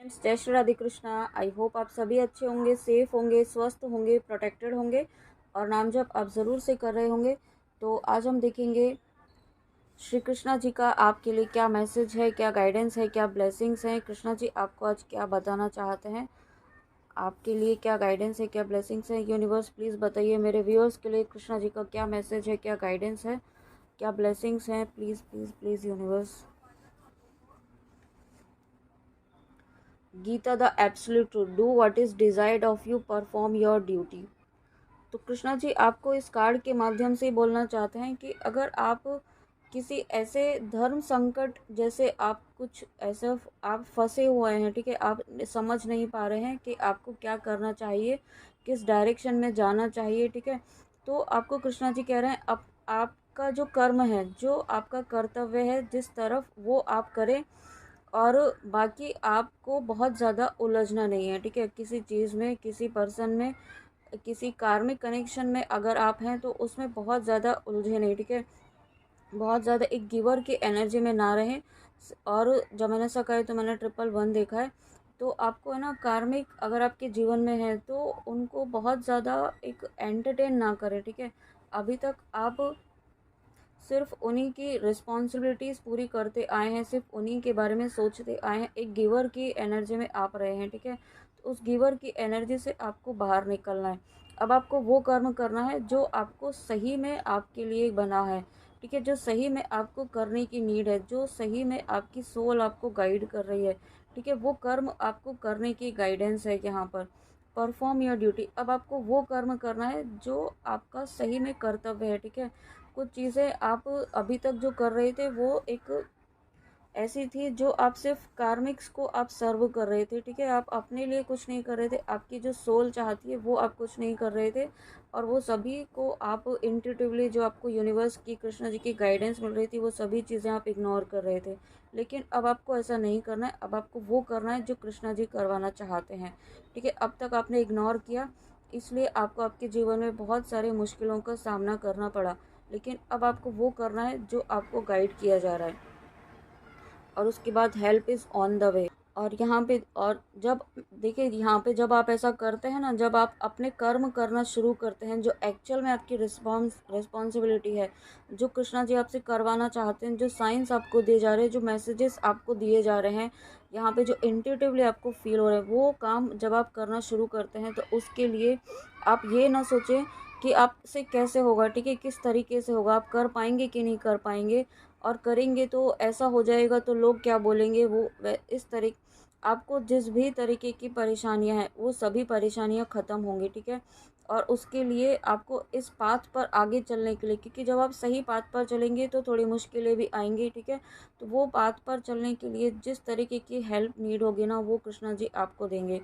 Friends, जय Shri Radhe Krishna. I hope आप सभी अच्छे होंगे, सेफ होंगे, स्वस्थ होंगे, प्रोटेक्टेड होंगे और नाम जप आप ज़रूर से कर रहे होंगे। तो आज हम देखेंगे श्री कृष्णा जी का आपके लिए क्या मैसेज है, क्या गाइडेंस है, क्या ब्लेसिंग्स हैं। कृष्णा जी आपको आज क्या बताना चाहते हैं, आपके लिए क्या गाइडेंस है, क्या ब्लेसिंग्स है। यूनिवर्स प्लीज़ बताइए मेरे व्यूअर्स के लिए कृष्णा जी का क्या मैसेज है, क्या गाइडेंस है, क्या ब्लेसिंग्स हैं। Please please please universe. Gita the absolute truth, do what is desired of you, perform your duty. तो कृष्णा जी आपको इस कार्ड के माध्यम से बोलना चाहते हैं कि अगर आप किसी ऐसे धर्म संकट जैसे आप कुछ ऐसे आप फंसे हुए हैं, ठीक है, आप समझ नहीं पा रहे हैं कि आपको क्या करना चाहिए, किस डायरेक्शन में जाना चाहिए, ठीक है, तो आपको कृष्णा जी कह रहे हैं आपका जो कर्म है, जो आपका कर्तव्य है, जिस तरफ वो आप करें और बाकी आपको बहुत ज़्यादा उलझना नहीं है, ठीक है। किसी चीज़ में, किसी पर्सन में, किसी कार्मिक कनेक्शन में अगर आप हैं तो उसमें बहुत ज़्यादा उलझे नहीं, ठीक है। बहुत ज़्यादा एक गिवर की एनर्जी में ना रहें। और जब मैंने ऐसा कहा तो मैंने 111 देखा है। तो आपको है ना, कार्मिक अगर आपके जीवन में है तो उनको बहुत ज़्यादा एक एंटरटेन ना करें, ठीक है। अभी तक आप सिर्फ उन्हीं की रिस्पॉन्सिबिलिटीज़ पूरी करते आए हैं, सिर्फ उन्हीं के बारे में सोचते आए हैं, एक गिवर की एनर्जी में आप रहे हैं, ठीक है। तो उस गिवर की एनर्जी से आपको बाहर निकलना है। अब आपको वो कर्म करना है जो आपको सही में आपके लिए बना है, ठीक है, जो सही में आपको करने की नीड है, जो सही में आपकी सोल आपको गाइड कर रही है, ठीक है, वो कर्म आपको करने की गाइडेंस है यहाँ पर। परफॉर्म योर ड्यूटी, अब आपको वो कर्म करना है जो आपका सही में कर्तव्य है, ठीक है। कुछ चीज़ें आप अभी तक जो कर रहे थे वो एक ऐसी थी जो आप सिर्फ कार्मिक्स को आप सर्व कर रहे थे, ठीक है, आप अपने लिए कुछ नहीं कर रहे थे, आपकी जो सोल चाहती है वो आप कुछ नहीं कर रहे थे। और वो सभी को आप इंट्यूटिवली, जो आपको यूनिवर्स की, कृष्णा जी की गाइडेंस मिल रही थी, वो सभी चीज़ें आप इग्नोर कर रहे थे। लेकिन अब आपको ऐसा नहीं करना है, अब आपको वो करना है जो कृष्णा जी करवाना चाहते हैं, ठीक है। अब तक आपने इग्नोर किया, इसलिए आपको आपके जीवन में बहुत सारे मुश्किलों का सामना करना पड़ा। लेकिन अब आपको वो करना है जो आपको गाइड किया जा रहा है। और उसके बाद help is on the way. और यहाँ पे, और जब देखिए यहाँ पे जब आप ऐसा करते हैं ना, जब आप अपने कर्म करना शुरू करते हैं जो एक्चुअल में आपकी रिस्पॉन्सिबिलिटी है, जो कृष्णा जी आपसे करवाना चाहते हैं, जो साइंस आपको दिए जा रहे हैं, जो मैसेजेस आपको दिए जा रहे हैं, यहाँ पे जो इंट्यूटिवली आपको फील हो रहा है, वो काम जब आप करना शुरू करते हैं तो उसके लिए आप ये ना सोचें कि आपसे कैसे होगा, ठीक है, किस तरीके से होगा, आप कर पाएंगे कि नहीं कर पाएंगे, और करेंगे तो ऐसा हो जाएगा तो लोग क्या बोलेंगे, वो इस तरीके आपको जिस भी तरीके की परेशानियां हैं वो सभी परेशानियां ख़त्म होंगी, ठीक है। और उसके लिए आपको इस पाथ पर आगे चलने के लिए, क्योंकि जब आप सही पाथ पर चलेंगे तो थोड़ी मुश्किलें भी आएंगी, ठीक है। तो वो पाथ पर चलने के लिए जिस तरीके की हेल्प नीड होगी ना, वो कृष्णा जी आपको देंगे।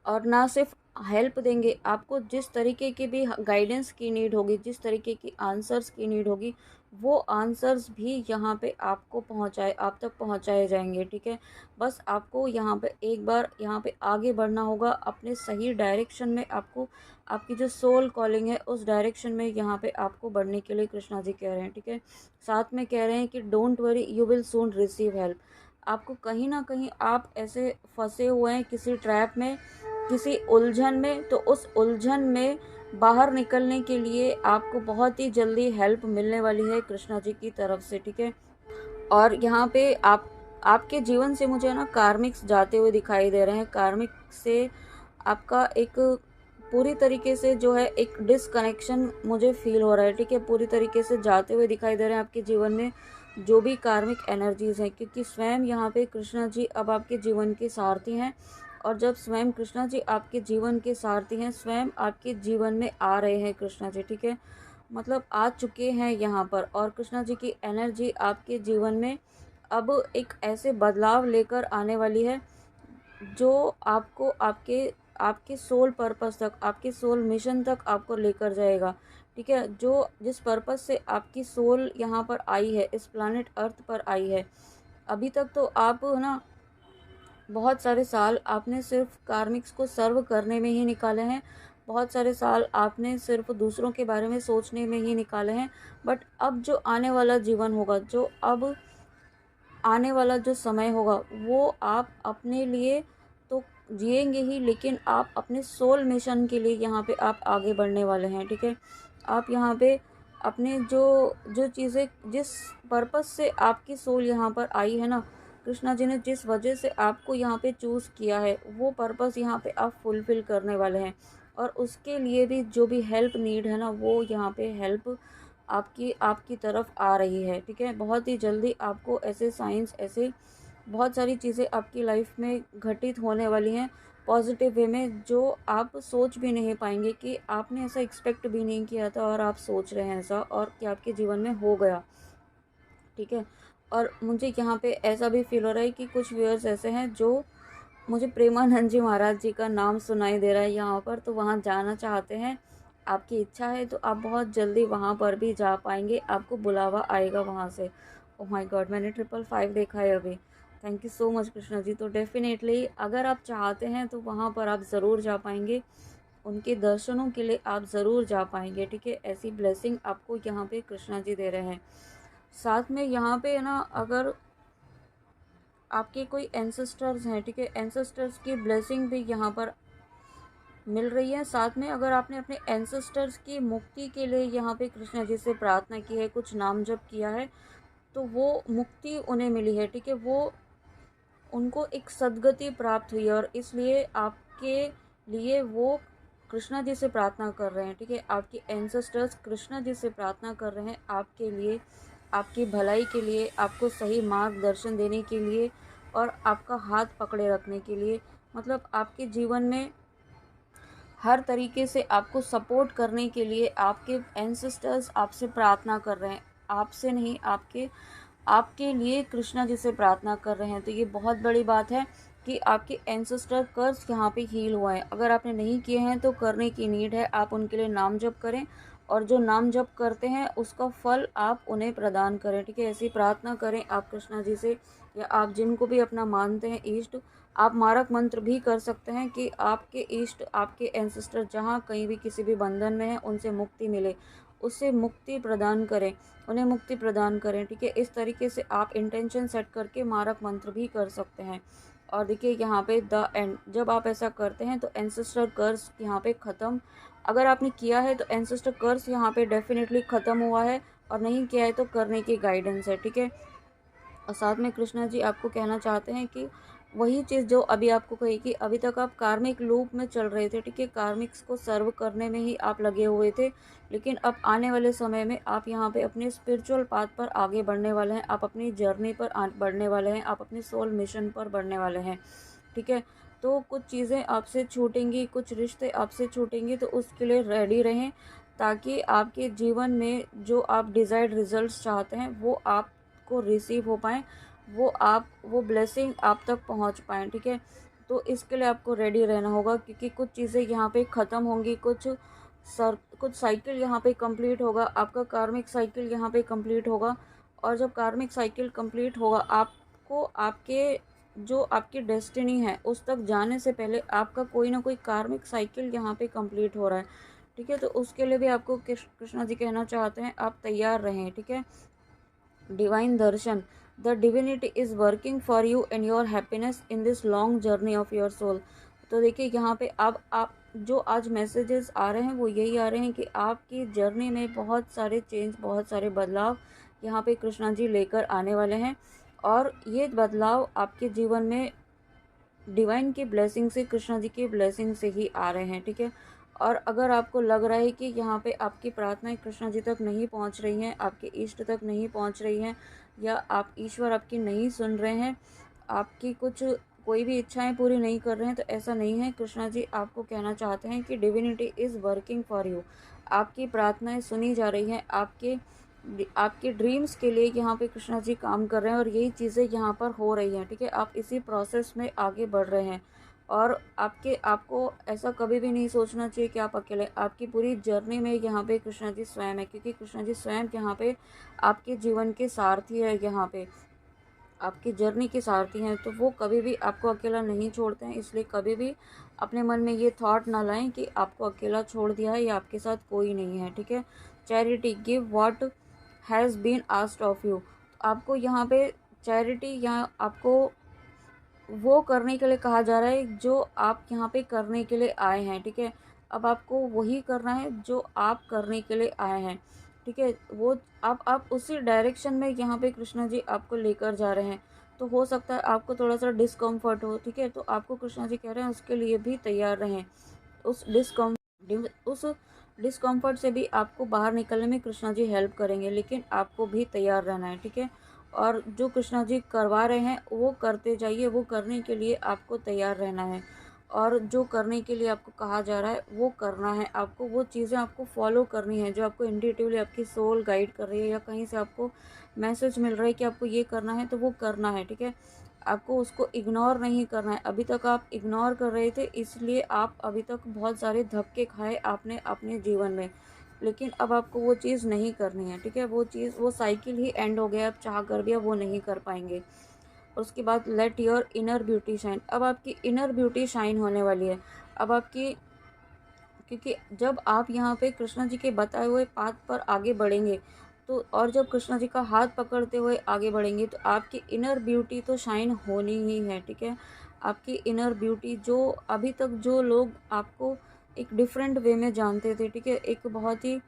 और ना सिर्फ हेल्प देंगे, आपको जिस तरीके की भी गाइडेंस की नीड होगी, जिस तरीके की आंसर्स की नीड होगी, वो आंसर्स भी यहाँ पे आपको पहुँचाए, आप तक पहुँचाए जाएंगे, ठीक है। बस आपको यहाँ पे एक बार यहाँ पे आगे बढ़ना होगा अपने सही डायरेक्शन में। आपको आपकी जो सोल कॉलिंग है उस डायरेक्शन में यहाँ पे आपको बढ़ने के लिए कृष्णा जी कह रहे हैं, ठीक है। साथ में कह रहे हैं कि don't worry, you will soon receive help. आपको कहीं ना कहीं आप ऐसे फंसे हुए हैं किसी ट्रैप में, किसी उलझन में, तो उस उलझन में बाहर निकलने के लिए आपको बहुत ही जल्दी हेल्प मिलने वाली है कृष्णा जी की तरफ से, ठीक है। और यहाँ पे आपके जीवन से मुझे ना कार्मिक्स जाते हुए दिखाई दे रहे हैं। कार्मिक से आपका एक पूरी तरीके से जो है एक डिसकनेक्शन मुझे फील हो रहा है, ठीक है, पूरी तरीके से जाते हुए दिखाई दे रहे हैं आपके जीवन में जो भी कार्मिक एनर्जीज हैं, क्योंकि स्वयं यहाँ पे कृष्णा जी अब आपके जीवन के सारथी हैं। और जब स्वयं कृष्णा जी आपके जीवन के सारथी हैं, स्वयं आपके जीवन में आ रहे हैं कृष्णा जी, ठीक है, मतलब आ चुके हैं यहाँ पर। और कृष्णा जी की एनर्जी आपके जीवन में अब एक ऐसे बदलाव लेकर आने वाली है जो आपको आपके आपके सोल पर्पस तक, आपके सोल मिशन तक आपको लेकर जाएगा, ठीक है। जो जिस पर्पस से आपकी सोल यहाँ पर आई है, इस प्लानेट अर्थ पर आई है, अभी तक तो आप ना बहुत सारे साल आपने सिर्फ कार्मिक्स को सर्व करने में ही निकाले हैं, बहुत सारे साल आपने सिर्फ दूसरों के बारे में सोचने में ही निकाले हैं। बट अब जो आने वाला जीवन होगा, जो अब आने वाला जो समय होगा वो आप अपने लिए तो जिएंगे ही, लेकिन आप अपने सोल मिशन के लिए यहाँ पे आप आगे बढ़ने वाले हैं। ठीक है, आप यहाँ पे अपने जो जो चीज़ें, जिस पर्पस से आपकी सोल यहाँ पर आई है ना, कृष्णा जी ने जिस वजह से आपको यहाँ पे चूज़ किया है, वो पर्पस यहाँ पे आप फुलफ़िल करने वाले हैं। और उसके लिए भी जो भी हेल्प नीड है ना, वो यहाँ पे हेल्प आपकी तरफ आ रही है। ठीक है, बहुत ही जल्दी आपको ऐसे साइंस, ऐसे बहुत सारी चीज़ें आपकी लाइफ में घटित होने वाली हैं पॉजिटिव वे में, जो आप सोच भी नहीं पाएंगे कि आपने ऐसा एक्सपेक्ट भी नहीं किया था और आप सोच रहे हैं ऐसा, और कि आपके जीवन में हो गया। ठीक है, और मुझे यहाँ पे ऐसा भी फील हो रहा है कि कुछ व्यूअर्स ऐसे हैं जो, मुझे प्रेमानंद जी महाराज जी का नाम सुनाई दे रहा है यहाँ पर, तो वहाँ जाना चाहते हैं। आपकी इच्छा है तो आप बहुत जल्दी वहाँ पर भी जा पाएंगे, आपको बुलावा आएगा वहाँ से। ओह माय गॉड, मैंने 555 देखा है अभी। Thank you so much Krishna ji. तो डेफिनेटली अगर आप चाहते हैं तो वहाँ पर आप ज़रूर जा पाएंगे, उनके दर्शनों के लिए आप ज़रूर जा पाएंगे। ठीक है, ऐसी ब्लेसिंग आपको यहाँ पे कृष्णा जी दे रहे हैं। साथ में यहाँ पे ना, अगर आपके कोई एंसेस्टर्स हैं, ठीक है, एंसेस्टर्स की ब्लेसिंग भी यहाँ पर मिल रही है। साथ में अगर आपने अपने एंसेस्टर्स की मुक्ति के लिए यहाँ पे कृष्णा जी से प्रार्थना की है, कुछ नाम जप किया है, तो वो मुक्ति उन्हें मिली है। ठीक है, वो उनको एक सद्गति प्राप्त हुई है, और इसलिए आपके लिए वो कृष्णा जी से प्रार्थना कर रहे हैं। ठीक है, आपके एंसेस्टर्स कृष्णा जी से प्रार्थना कर रहे हैं आपके लिए, आपकी भलाई के लिए, आपको सही मार्गदर्शन देने के लिए, और आपका हाथ पकड़े रखने के लिए। मतलब आपके जीवन में हर तरीके से आपको सपोर्ट करने के लिए आपके एंसेस्टर्स आपसे प्रार्थना कर रहे हैं। आपसे नहीं, आपके लिए कृष्णा जी से प्रार्थना कर रहे हैं। तो ये बहुत बड़ी बात है कि आपके एंसेस्टर कर्स यहाँ पे हील हुआ है। अगर आपने नहीं किए हैं तो करने की नीड है, आप उनके लिए नाम जप करें, और जो नाम जप करते हैं उसका फल आप उन्हें प्रदान करें। ठीक है, ऐसी प्रार्थना करें आप कृष्णा जी से, या आप जिनको भी अपना मानते हैं इष्ट, आप मारक मंत्र भी कर सकते हैं कि आपके इष्ट, आपके एंसेस्टर जहाँ कहीं भी किसी भी बंधन में है, उनसे मुक्ति मिले, उससे मुक्ति प्रदान करें, उन्हें मुक्ति प्रदान करें। ठीक है, इस तरीके से आप इंटेंशन सेट करके मारक मंत्र भी कर सकते हैं। और देखिए यहाँ पे द एंड, जब आप ऐसा करते हैं तो एंसेस्टर कर्स यहाँ पे ख़त्म, अगर आपने किया है तो एंसेस्टर कर्स यहाँ पे डेफिनेटली ख़त्म हुआ है, और नहीं किया है तो करने की गाइडेंस है। ठीक है, और साथ में कृष्णा जी आपको कहना चाहते हैं कि वही चीज़ जो अभी आपको कही कि अभी तक आप कार्मिक लूप में चल रहे थे। ठीक है, कार्मिक्स को सर्व करने में ही आप लगे हुए थे, लेकिन अब आने वाले समय में आप यहाँ पे अपने स्पिरिचुअल पाथ पर आगे बढ़ने वाले हैं, आप अपनी जर्नी पर बढ़ने वाले हैं, आप अपने सोल मिशन पर बढ़ने वाले हैं। ठीक है, तो कुछ चीज़ें आपसे छूटेंगी, कुछ रिश्ते आपसे छूटेंगे, तो उसके लिए रेडी रहें, ताकि आपके जीवन में जो आप डिज़ायर्ड रिजल्ट्स चाहते हैं वो आपको रिसीव हो पाएँ, वो ब्लेसिंग आप तक पहुंच पाएँ। ठीक है, तो इसके लिए आपको रेडी रहना होगा, क्योंकि कुछ चीज़ें यहाँ पे ख़त्म होंगी, कुछ साइकिल यहाँ पे कंप्लीट होगा, आपका कार्मिक साइकिल यहाँ पे कंप्लीट होगा। और जब कार्मिक साइकिल कंप्लीट होगा, आपको आपकी डेस्टिनी है उस तक जाने से पहले आपका कोई ना कोई कार्मिक साइकिल यहाँ पे कंप्लीट हो रहा है। ठीक है, तो उसके लिए भी आपको कृष्णा जी कहना चाहते हैं आप तैयार रहें। ठीक है, divine darshan, the divinity is working for you and your happiness in this long journey of your soul. तो देखिए यहाँ पे अब आप जो आज मैसेजेस आ रहे हैं वो यही आ रहे हैं कि आपकी जर्नी में बहुत सारे चेंज, बहुत सारे बदलाव यहाँ पे कृष्णा जी लेकर आने वाले हैं, और ये बदलाव आपके जीवन में डिवाइन की ब्लेसिंग से, कृष्णा जी की ब्लेसिंग से ही आ रहे हैं। ठीक है, और अगर आपको लग रहा है कि यहाँ पे आपकी प्रार्थनाएं कृष्णा जी तक नहीं पहुँच रही हैं, आपके इष्ट तक नहीं पहुँच रही हैं, या आप ईश्वर आपकी नहीं सुन रहे हैं, आपकी कोई भी इच्छाएं पूरी नहीं कर रहे हैं, तो ऐसा नहीं है। कृष्णा जी आपको कहना चाहते हैं कि divinity is working for you, आपकी प्रार्थनाएं सुनी जा रही हैं, आपके ड्रीम्स के लिए यहाँ पे कृष्णा जी काम कर रहे हैं, और यही चीज़ें यहाँ पर हो रही हैं। ठीक है, आप इसी प्रोसेस में आगे बढ़ रहे हैं, और आपको ऐसा कभी भी नहीं सोचना चाहिए कि आप अकेले, आपकी पूरी जर्नी में यहाँ पे कृष्णा जी स्वयं है, क्योंकि कृष्णा जी स्वयं यहाँ पे आपके जीवन के सारथी है, यहाँ पे आपकी जर्नी के सारथी हैं, तो वो कभी भी आपको अकेला नहीं छोड़ते हैं। इसलिए कभी भी अपने मन में ये थॉट ना लाएं कि आपको अकेला छोड़ दिया है या आपके साथ कोई नहीं है। ठीक है, charity, give what has been asked of you, आपको यहाँ पे चैरिटी यहाँ आपको वो करने के लिए कहा जा रहा है जो आप यहाँ पे करने के लिए आए हैं, ठीक है। अब आपको वही करना है जो आप करने के लिए आए हैं, ठीक है। वो आप उसी डायरेक्शन में यहाँ पे कृष्णा जी आपको लेकर जा रहे हैं। तो हो सकता है आपको थोड़ा सा डिस्कम्फर्ट हो, ठीक है, तो आपको कृष्णा जी कह रहे हैं उसके लिए भी तैयार रहें। उस डिस्कम्फर्ट से भी आपको बाहर निकलने में कृष्णा जी हेल्प करेंगे, लेकिन आपको भी तैयार रहना है, ठीक है। और जो कृष्णा जी करवा रहे हैं वो करते जाइए, वो करने के लिए आपको तैयार रहना है। और जो करने के लिए आपको कहा जा रहा है वो करना है, आपको वो चीज़ें आपको फॉलो करनी है जो आपको इंट्यूटिवली आपकी सोल गाइड कर रही है, या कहीं से आपको मैसेज मिल रहा है कि आपको ये करना है, तो वो करना है, ठीक है। आपको उसको इग्नोर नहीं करना है। अभी तक आप इग्नोर कर रहे थे, इसलिए आप अभी तक बहुत सारे धक्के खाए आपने अपने जीवन में, लेकिन अब आपको वो चीज़ नहीं करनी है, ठीक है। वो साइकिल ही एंड हो गया, आप चाह कर भी अब वो नहीं कर पाएंगे। और उसके बाद let your inner beauty shine. अब आपकी इनर ब्यूटी शाइन होने वाली है। अब आपकी, क्योंकि जब आप यहाँ पे कृष्णा जी के बताए हुए पाथ पर आगे बढ़ेंगे, तो और जब कृष्णा जी का हाथ पकड़ते हुए आगे बढ़ेंगे, तो आपकी इनर ब्यूटी तो शाइन होनी ही है, ठीक है। आपकी इनर ब्यूटी, जो अभी तक जो लोग आपको एक डिफरेंट वे में जानते थे, ठीक है, एक बहुत ही,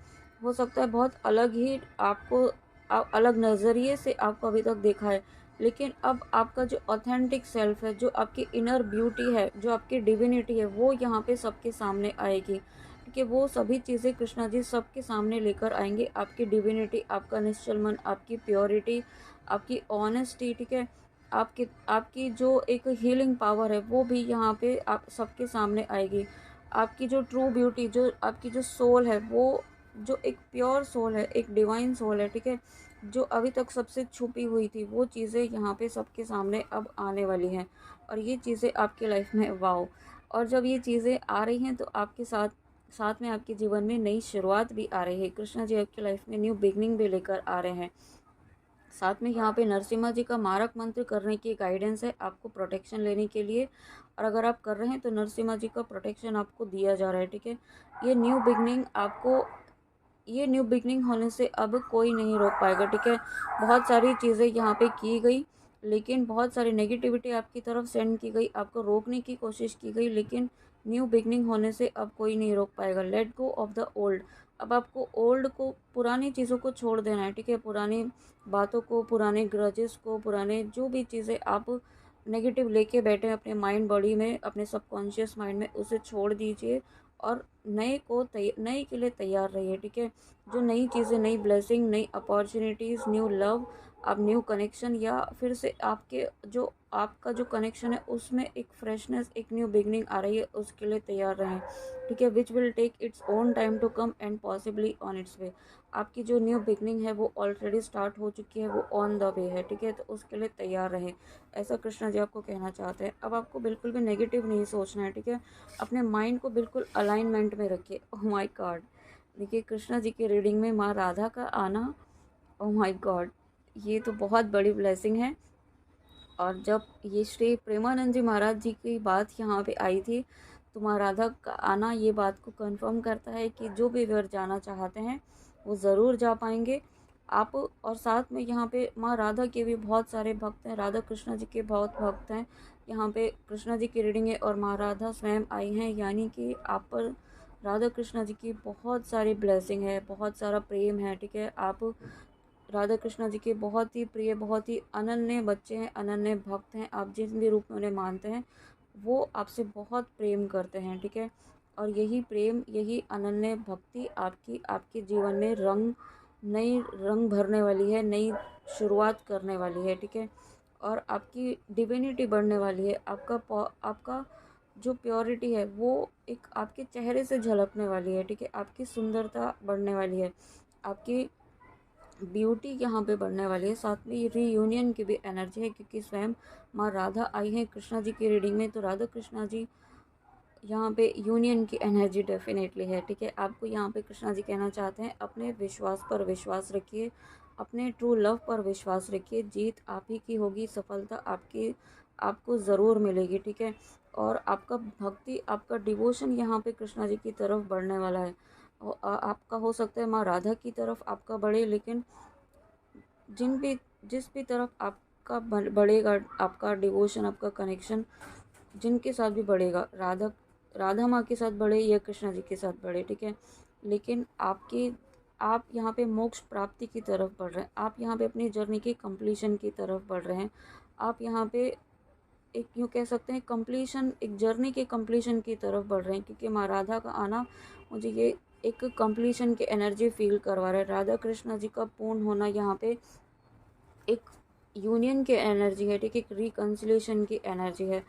हो सकता है बहुत अलग ही आपको, अलग नज़रिए से आपको अभी तक देखा है, लेकिन अब आपका जो ऑथेंटिक सेल्फ है, जो आपकी इनर ब्यूटी है, जो आपकी डिविनिटी है, वो यहाँ पे सबके सामने आएगी, ठीक है। वो सभी चीज़ें कृष्णा जी सबके सामने लेकर आएंगे। आपकी डिविनिटी, आपका निश्चल मन, आपकी प्योरिटी, आपकी ऑनेस्टी, ठीक है, आपकी आपकी जो एक हीलिंग पावर है, वो भी यहाँ पे आप सबके सामने आएगी। आपकी जो ट्रू ब्यूटी, जो आपकी जो सोल है, वो जो एक प्योर सोल है, एक डिवाइन सोल है, ठीक है, जो अभी तक सबसे छुपी हुई थी, वो चीज़ें यहाँ पे सबके सामने अब आने वाली हैं। और ये चीज़ें आपकी लाइफ में वाओ। और जब ये चीज़ें आ रही हैं, तो आपके साथ साथ में आपके जीवन में नई शुरुआत भी आ रही है। कृष्णा जी आपकी लाइफ में न्यू बिगनिंग भी लेकर आ रहे हैं। साथ में यहाँ पे नरसिम्हा जी का मारक मंत्र करने की गाइडेंस है आपको प्रोटेक्शन लेने के लिए। और अगर आप कर रहे हैं तो नरसिम्हा जी का प्रोटेक्शन आपको दिया जा रहा है, ठीक है। ये न्यू बिगनिंग आपको, ये न्यू बिगनिंग होने से अब कोई नहीं रोक पाएगा, ठीक है। बहुत सारी चीज़ें यहाँ पे की गई, लेकिन बहुत सारी नेगेटिविटी आपकी तरफ सेंड की गई, आपको रोकने की कोशिश की गई, लेकिन न्यू बिगनिंग होने से अब कोई नहीं रोक पाएगा। Late go of the old. अब आपको ओल्ड को, पुरानी चीज़ों को छोड़ देना है, ठीक है। पुरानी बातों को, पुराने ग्रजेस को, पुराने जो भी चीज़ें आप नेगेटिव लेके बैठे हैं अपने माइंड बॉडी में, अपने सबकॉन्शियस माइंड में, उसे छोड़ दीजिए और नए के लिए तैयार रहिए, ठीक है। जो नई चीज़ें, नई ब्लेसिंग, नई अपॉर्चुनिटीज़, न्यू लव, अब न्यू कनेक्शन, या फिर से आपके जो आपका जो कनेक्शन है उसमें एक फ्रेशनेस, एक न्यू बिगनिंग आ रही है, उसके लिए तैयार रहें, ठीक है। Which will take its own time to come and possibly on its way. आपकी जो न्यू बिगनिंग है वो ऑलरेडी स्टार्ट हो चुकी है, वो ऑन द वे है, ठीक है। तो उसके लिए तैयार रहें, ऐसा कृष्णा जी आपको कहना चाहते हैं। अब आपको बिल्कुल भी नेगेटिव नहीं सोचना है, ठीक है। अपने माइंड को बिल्कुल अलाइनमेंट में रखिए। ओह माय गॉड, देखिए कृष्णा जी की रीडिंग में माँ राधा का आना, ओह माय गॉड, ये तो बहुत बड़ी ब्लेसिंग है। और जब ये श्री प्रेमानंद जी महाराज जी की बात यहाँ पे आई थी, तो माँ राधा का आना ये बात को कंफर्म करता है कि जो भी वर जाना चाहते हैं वो ज़रूर जा पाएंगे। आप, और साथ में यहाँ पे माँ राधा के भी बहुत सारे भक्त हैं, राधा कृष्णा जी के बहुत भक्त हैं। यहाँ पे कृष्णा जी की रीडिंग है और माँ राधा स्वयं आई हैं, यानी कि आप पर राधा कृष्णा जी की बहुत सारी ब्लेसिंग है, बहुत सारा प्रेम है, ठीक है। आप राधा कृष्णा जी के बहुत ही प्रिय, बहुत ही अनन्य बच्चे हैं, अनन्य भक्त हैं। आप जिस भी रूप में उन्हें मानते हैं, वो आपसे बहुत प्रेम करते हैं, ठीक है। और यही प्रेम, यही अनन्य भक्ति आपकी आपके जीवन में नई रंग भरने वाली है, नई शुरुआत करने वाली है, ठीक है। और आपकी डिविनिटी बढ़ने वाली है, आपका जो प्योरिटी है वो एक आपके चेहरे से झलकने वाली है, ठीक है। आपकी सुंदरता बढ़ने वाली है, आपकी ब्यूटी यहाँ पे बढ़ने वाली है। साथ में ये रीयूनियन की भी एनर्जी है, क्योंकि स्वयं माँ राधा आई हैं कृष्णा जी की रीडिंग में, तो राधा कृष्णा जी यहाँ पे यूनियन की एनर्जी डेफिनेटली है, ठीक है। आपको यहाँ पे कृष्णा जी कहना चाहते हैं अपने विश्वास पर विश्वास रखिए, अपने ट्रू लव पर विश्वास रखिए, जीत आप ही की होगी, सफलता आपको ज़रूर मिलेगी, ठीक है। और आपका भक्ति, आपका डिवोशन यहाँ पे कृष्णा जी की तरफ बढ़ने वाला है। आपका हो सकता है माँ राधा की तरफ आपका बढ़े, लेकिन जिस भी तरफ आप आपका बढ़ेगा, आपका डिवोशन, आपका कनेक्शन जिनके साथ भी बढ़ेगा, राधा माँ के साथ बढ़े या कृष्णा जी के साथ बढ़े, ठीक है। लेकिन आप यहाँ पे मोक्ष प्राप्ति की तरफ बढ़ रहे हैं, आप यहाँ पे अपनी जर्नी की कंप्लीशन की तरफ बढ़ रहे हैं, आप यहाँ पे एक यूँ कह सकते हैं कंप्लीशन, एक जर्नी के कंप्लीशन की तरफ बढ़ रहे हैं, क्योंकि माँ राधा का आना मुझे ये एक कंप्लीशन की एनर्जी फील करवा रहा है। राधा कृष्णा जी का पूर्ण होना यहाँ पे एक यूनियन की एनर्जी है, ठीक है, एक रिकन्सिलेशन की एनर्जी है,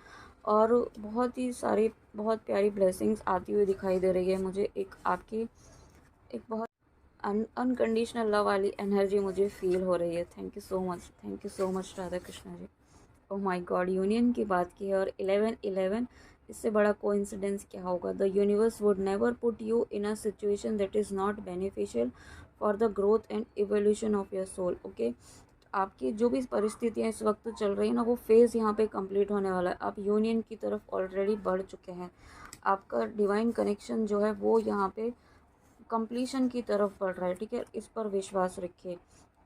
और बहुत ही सारी बहुत प्यारी ब्लेसिंग्स आती हुई दिखाई दे रही है मुझे। एक आपकी एक बहुत अनकंडीशनल लव वाली एनर्जी मुझे फील हो रही है। Thank you so much Radha Krishna ji. Oh my God, union की बात की है और 11-11, इससे बड़ा कोइंसिडेंस क्या होगा। The universe would never put you in a situation that is not beneficial for the growth and evolution of your soul. Okay, आपकी जो भी परिस्थितियाँ इस वक्त चल रही है ना, वो फेज़ यहाँ पे कंप्लीट होने वाला है। आप यूनियन की तरफ ऑलरेडी बढ़ चुके हैं, आपका डिवाइन कनेक्शन जो है वो यहाँ पे कंप्लीशन की तरफ बढ़ रहा है, ठीक है। इस पर विश्वास रखिए।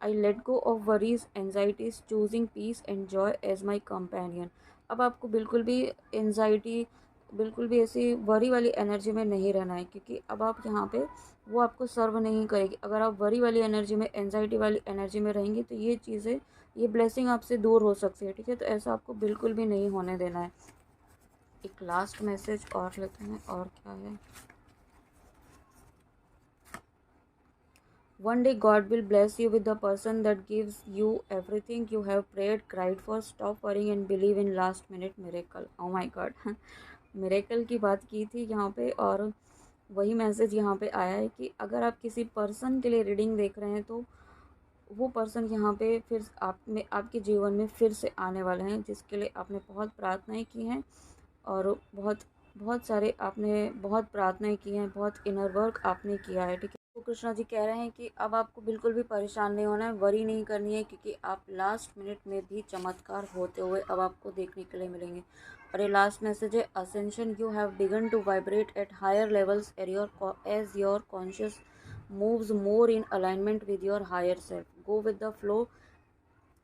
I let go of worries anxieties, choosing peace and joy as my companion. अब आपको बिल्कुल भी एनजाइटी, बिल्कुल भी ऐसी वरी वाली एनर्जी में नहीं रहना है, क्योंकि अब आप यहाँ पे वो आपको सर्व नहीं करेगी। अगर आप वरी वाली एनर्जी में, एनजाइटी वाली एनर्जी में रहेंगी तो ये चीज़ें, ये ब्लेसिंग आपसे दूर हो सकती है, ठीक है। तो ऐसा आपको बिल्कुल भी नहीं होने देना है। एक लास्ट मैसेज और लेते हैं, और क्या है। One day God will bless you with the person that gives you everything you have prayed, cried for. Stop worrying and believe in last minute miracle. Oh my God, miracle की बात की थी यहाँ पे, और वही मैसेज यहाँ पे आया है कि अगर आप किसी पर्सन के लिए रीडिंग देख रहे हैं तो वो पर्सन यहाँ पे फिर आप में, आपके जीवन में फिर से आने वाले हैं, जिसके लिए आपने बहुत प्रार्थनाएं की हैं, और बहुत बहुत सारे आपने बहुत प्रार्थनाएं की हैं, बहुत इनर वर्क आपने किया है, ठीक है। तो कृष्णा जी कह रहे हैं कि अब आपको बिल्कुल भी परेशान नहीं होना है, वरी नहीं करनी है, क्योंकि आप लास्ट मिनट में भी चमत्कार होते हुए अब आपको देखने के लिए मिलेंगे। और ये लास्ट मैसेज है, ascension, you have begun to vibrate at higher levels as your conscious moves more in alignment with your higher self. Go with the flow,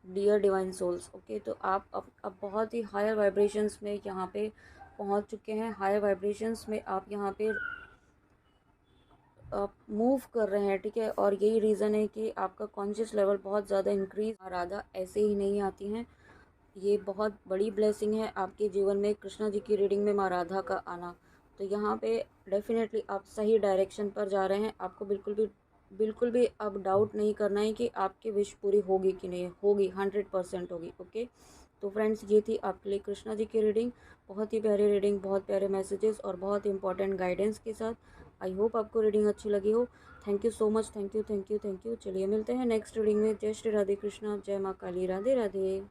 dear divine souls. Okay, तो आप अब बहुत ही हायर वाइब्रेशंस में यहाँ पे पहुँच चुके हैं। हायर वाइब्रेशंस में आप यहाँ पे मूव कर रहे हैं, ठीक है। और यही रीज़न है कि आपका कॉन्शियस लेवल बहुत ज़्यादा इंक्रीज। राधा ऐसे ही नहीं आती हैं, ये बहुत बड़ी ब्लेसिंग है आपके जीवन में, कृष्णा जी की रीडिंग में माँ राधा का आना। तो यहाँ पे डेफिनेटली आप सही डायरेक्शन पर जा रहे हैं। आपको बिल्कुल भी अब डाउट नहीं करना है कि आपकी विश पूरी होगी कि नहीं होगी, 100% होगी। ओके, तो फ्रेंड्स, ये थी आपके लिए कृष्णा जी की रीडिंग। बहुत ही प्यारी रीडिंग, बहुत प्यारे मैसेजेस और बहुत इंपॉर्टेंट गाइडेंस के साथ। आई होप आपको रीडिंग अच्छी लगी हो। Thank you so much, thank you. चलिए मिलते हैं नेक्स्ट रीडिंग में। जय श्री राधे कृष्णा, जय माँ काली, राधे राधे।